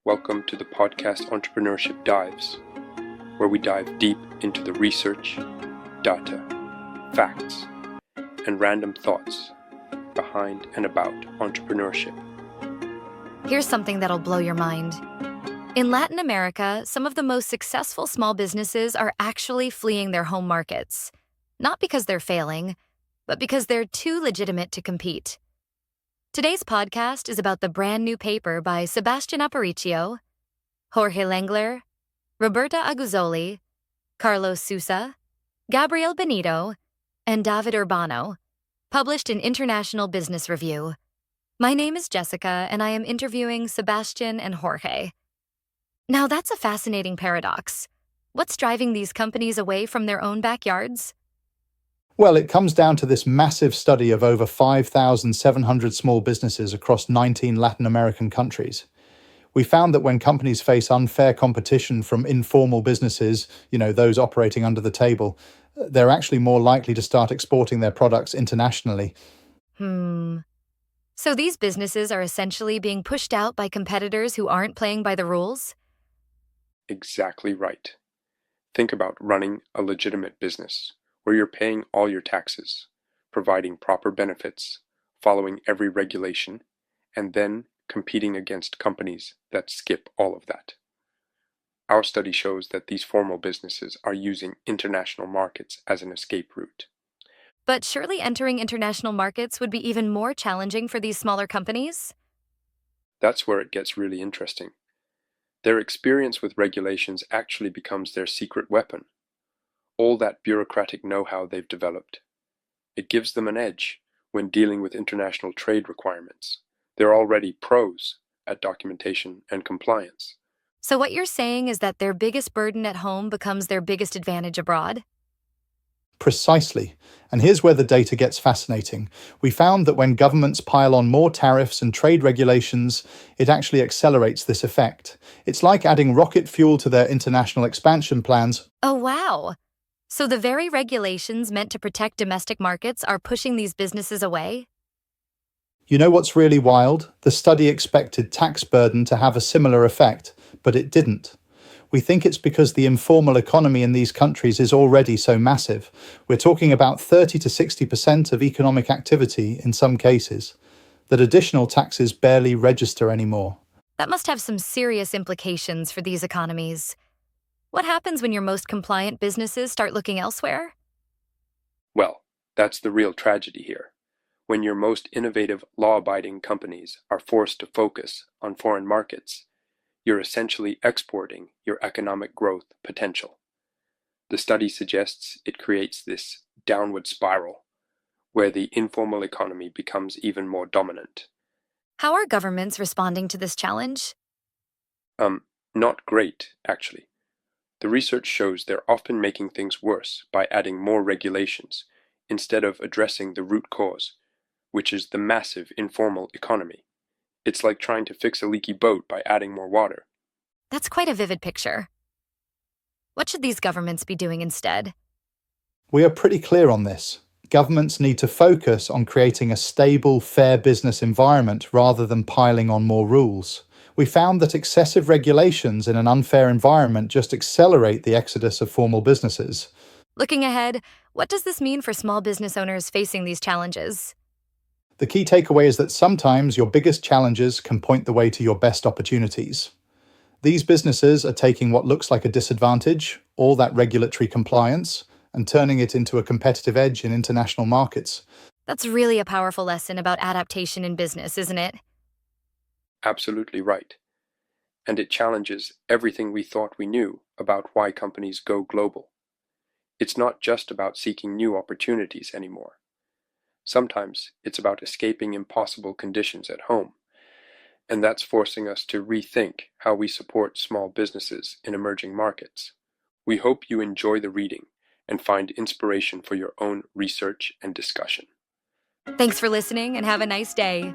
Welcome to the podcast Entrepreneurship Dives, where we dive deep into the research, data, facts, and random thoughts behind and about entrepreneurship. Here's something that'll blow your mind. In Latin America, some of the most successful small businesses are actually fleeing their home markets, not because they're failing, but because they're too legitimate to compete. Today's podcast is about the brand new paper by Sebastian Aparicio, Jorge Lengler, Roberta Aguzzoli, Carlos Sousa, Gabriel Benito, and David Urbano, published in International Business Review. My name is Jessica, and I am interviewing Sebastian and Jorge. Now, that's a fascinating paradox. What's driving these companies away from their own backyards? Well, it comes down to this massive study of over 5,700 small businesses across 19 Latin American countries. We found that when companies face unfair competition from informal businesses, those operating under the table, they're actually more likely to start exporting their products internationally. So these businesses are essentially being pushed out by competitors who aren't playing by the rules? Exactly right. Think about running a legitimate business, where you're paying all your taxes, providing proper benefits, following every regulation, and then competing against companies that skip all of that. Our study shows that these formal businesses are using international markets as an escape route. But surely entering international markets would be even more challenging for these smaller companies? That's where it gets really interesting. Their experience with regulations actually becomes their secret weapon. All that bureaucratic know-how they've developed. It gives them an edge when dealing with international trade requirements. They're already pros at documentation and compliance. So what you're saying is that their biggest burden at home becomes their biggest advantage abroad? Precisely. And here's where the data gets fascinating. We found that when governments pile on more tariffs and trade regulations, it actually accelerates this effect. It's like adding rocket fuel to their international expansion plans. Oh, wow. So the very regulations meant to protect domestic markets are pushing these businesses away? You know what's really wild? The study expected tax burden to have a similar effect, but it didn't. We think it's because the informal economy in these countries is already so massive. We're talking about 30 to 60% of economic activity in some cases, that additional taxes barely register anymore. That must have some serious implications for these economies. What happens when your most compliant businesses start looking elsewhere? Well, that's the real tragedy here. When your most innovative, law-abiding companies are forced to focus on foreign markets, you're essentially exporting your economic growth potential. The study suggests it creates this downward spiral, where the informal economy becomes even more dominant. How are governments responding to this challenge? Not great, actually. The research shows they're often making things worse by adding more regulations instead of addressing the root cause, which is the massive informal economy. It's like trying to fix a leaky boat by adding more water. That's quite a vivid picture. What should these governments be doing instead? We are pretty clear on this. Governments need to focus on creating a stable, fair business environment rather than piling on more rules. We found that excessive regulations in an unfair environment just accelerate the exodus of formal businesses. Looking ahead, what does this mean for small business owners facing these challenges? The key takeaway is that sometimes your biggest challenges can point the way to your best opportunities. These businesses are taking what looks like a disadvantage, all that regulatory compliance, and turning it into a competitive edge in international markets. That's really a powerful lesson about adaptation in business, isn't it? Absolutely right. And it challenges everything we thought we knew about why companies go global. It's not just about seeking new opportunities anymore. Sometimes it's about escaping impossible conditions at home, and that's forcing us to rethink how we support small businesses in emerging markets. We hope you enjoy the reading and find inspiration for your own research and discussion. Thanks for listening and have a nice day.